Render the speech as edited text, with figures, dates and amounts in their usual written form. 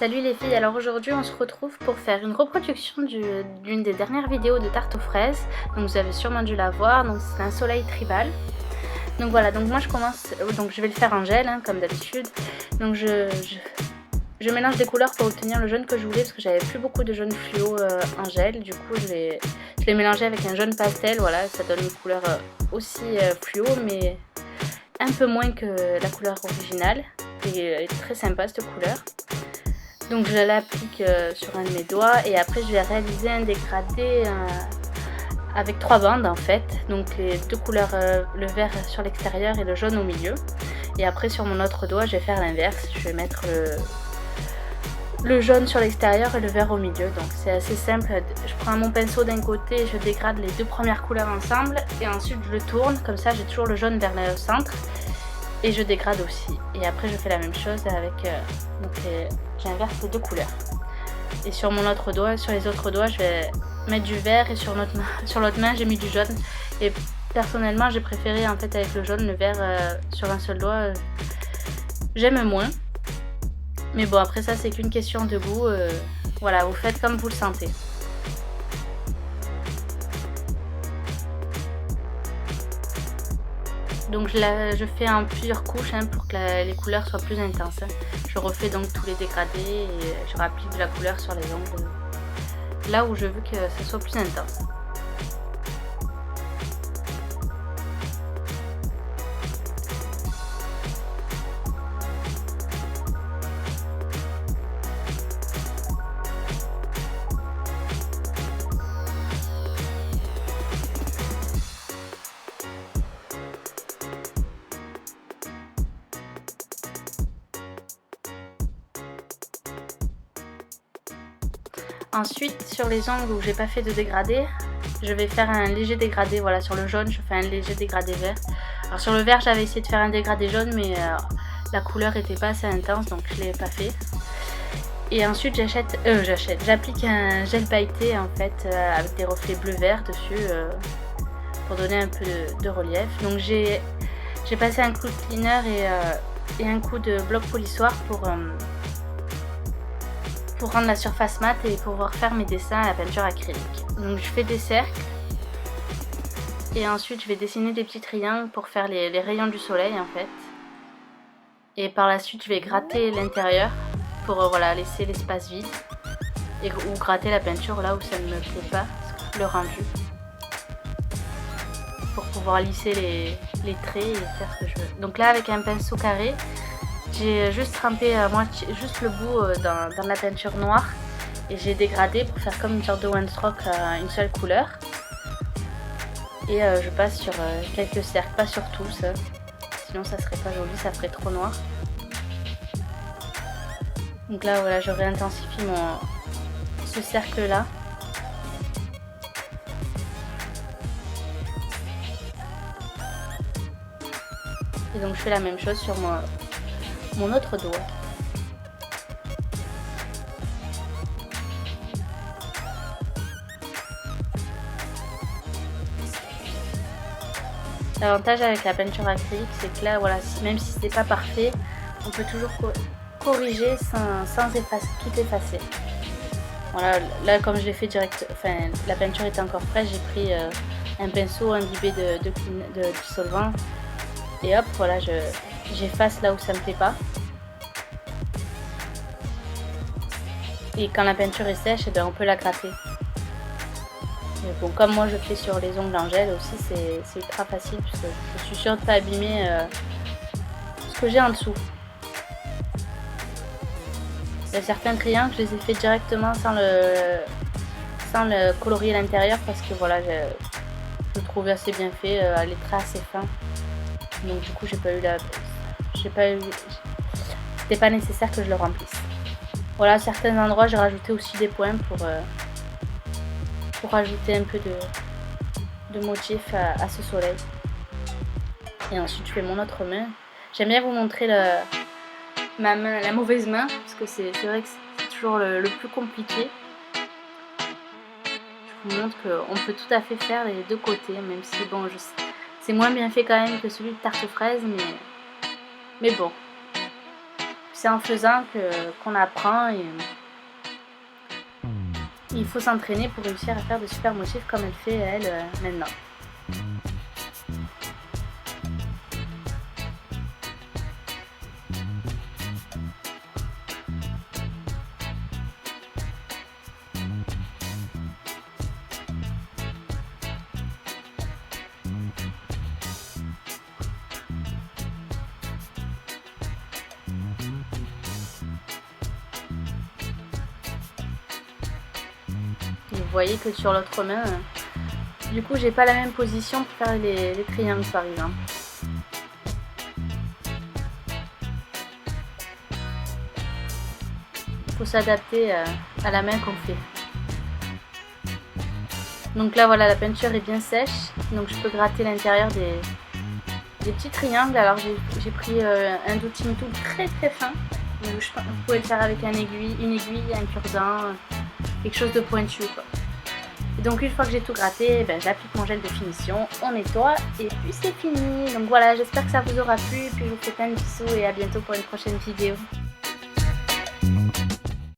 Salut les filles, alors aujourd'hui on se retrouve pour faire une reproduction d'une des dernières vidéos de tarte aux fraises. Donc vous avez sûrement dû la voir, donc c'est un soleil tribal. Donc voilà, donc moi je commence, donc je vais le faire en gel comme d'habitude. Donc je mélange des couleurs pour obtenir le jaune que je voulais parce que j'avais plus beaucoup de jaune fluo en gel. Du coup je l'ai mélangé avec un jaune pastel, voilà, ça donne une couleur aussi fluo mais un peu moins que la couleur originale. Et elle est très sympa cette couleur. Donc je l'applique sur un de mes doigts et après je vais réaliser un dégradé avec 3 bandes en fait. Donc les deux couleurs, le vert sur l'extérieur et le jaune au milieu. Et après sur mon autre doigt je vais faire l'inverse, je vais mettre le jaune sur l'extérieur et le vert au milieu. Donc c'est assez simple, je prends mon pinceau d'un côté et je dégrade les deux premières couleurs ensemble et ensuite je le tourne, comme ça j'ai toujours le jaune vers le centre. Et je dégrade aussi. Et après je fais la même chose avec j'inverse les deux couleurs. Et sur mon autre doigt, sur les autres doigts, je vais mettre du vert et sur l'autre main, j'ai mis du jaune. Et personnellement, j'ai préféré en fait avec le jaune, le vert sur un seul doigt, j'aime moins. Mais bon, après ça, c'est qu'une question de goût. Voilà, vous faites comme vous le sentez. Donc je fais en plusieurs couches pour que les couleurs soient plus intenses. Je refais donc tous les dégradés et je rapplique de la couleur sur les ongles là où je veux que ça soit plus intense. Ensuite, sur les ongles où j'ai pas fait de dégradé, je vais faire un léger dégradé. Voilà, sur le jaune, je fais un léger dégradé vert. Alors sur le vert, j'avais essayé de faire un dégradé jaune, mais la couleur était pas assez intense, donc je l'ai pas fait. Et ensuite, j'applique un gel pailleté en fait avec des reflets bleu-vert dessus pour donner un peu de relief. Donc j'ai passé un coup de cleaner et un coup de bloc polissoir pour rendre la surface mate et pouvoir faire mes dessins à la peinture acrylique. Donc je fais des cercles et ensuite je vais dessiner des petits triangles pour faire les rayons du soleil en fait. Et par la suite je vais gratter l'intérieur pour voilà, laisser l'espace vide ou gratter la peinture là où ça ne me plaît pas, le rendu, pour pouvoir lisser les traits et faire ce que je veux. Donc là avec un pinceau carré, j'ai juste trempé juste le bout dans la peinture noire et j'ai dégradé pour faire comme une sorte de one stroke à une seule couleur. Et je passe sur quelques cercles, pas sur tous, sinon ça serait pas joli, ça ferait trop noir. Donc là voilà, je réintensifie ce cercle là. Et donc je fais la même chose sur mon autre doigt. L'avantage avec la peinture acrylique, c'est que là, voilà, même si c'est pas parfait, on peut toujours corriger sans effacer, tout effacer. Voilà, là comme je l'ai fait direct, enfin la peinture était encore fraîche, j'ai pris un pinceau imbibé de dissolvant et hop, voilà, j'efface là où ça me plaît pas. Et quand la peinture est sèche, on peut la gratter. Et bon, comme moi je fais sur les ongles en gel aussi, c'est ultra facile puisque je suis sûre de ne pas abîmer ce que j'ai en dessous. Il y a certains triangles, je les ai fait directement sans le colorier à l'intérieur parce que voilà, je le trouvais assez bien fait, les traits assez fins. Donc du coup, c'était pas nécessaire que je le remplisse. Voilà, à certains endroits, j'ai rajouté aussi des points pour rajouter un peu de motif à ce soleil. Et ensuite, je fais mon autre main. J'aime bien vous montrer ma main, la mauvaise main, parce que c'est vrai que c'est toujours le plus compliqué. Je vous montre qu'on peut tout à fait faire les deux côtés, même si bon, c'est moins bien fait quand même que celui de tarte aux fraises, mais bon. c'est en faisant qu'on apprend et il faut s'entraîner pour réussir à faire de super motifs comme elle fait elle maintenant. Et vous voyez que sur l'autre main, du coup j'ai pas la même position pour faire les triangles par exemple. Il faut s'adapter à la main qu'on fait. Donc là voilà, la peinture est bien sèche, donc je peux gratter l'intérieur des petits triangles. Alors j'ai pris un dotting tool très très fin. Donc, vous pouvez le faire avec une aiguille, un cure-dent, quelque chose de pointu quoi. Et donc une fois que j'ai tout gratté, j'applique mon gel de finition, on nettoie et puis c'est fini. Donc voilà, j'espère que ça vous aura plu, et puis je vous fais plein de bisous et à bientôt pour une prochaine vidéo.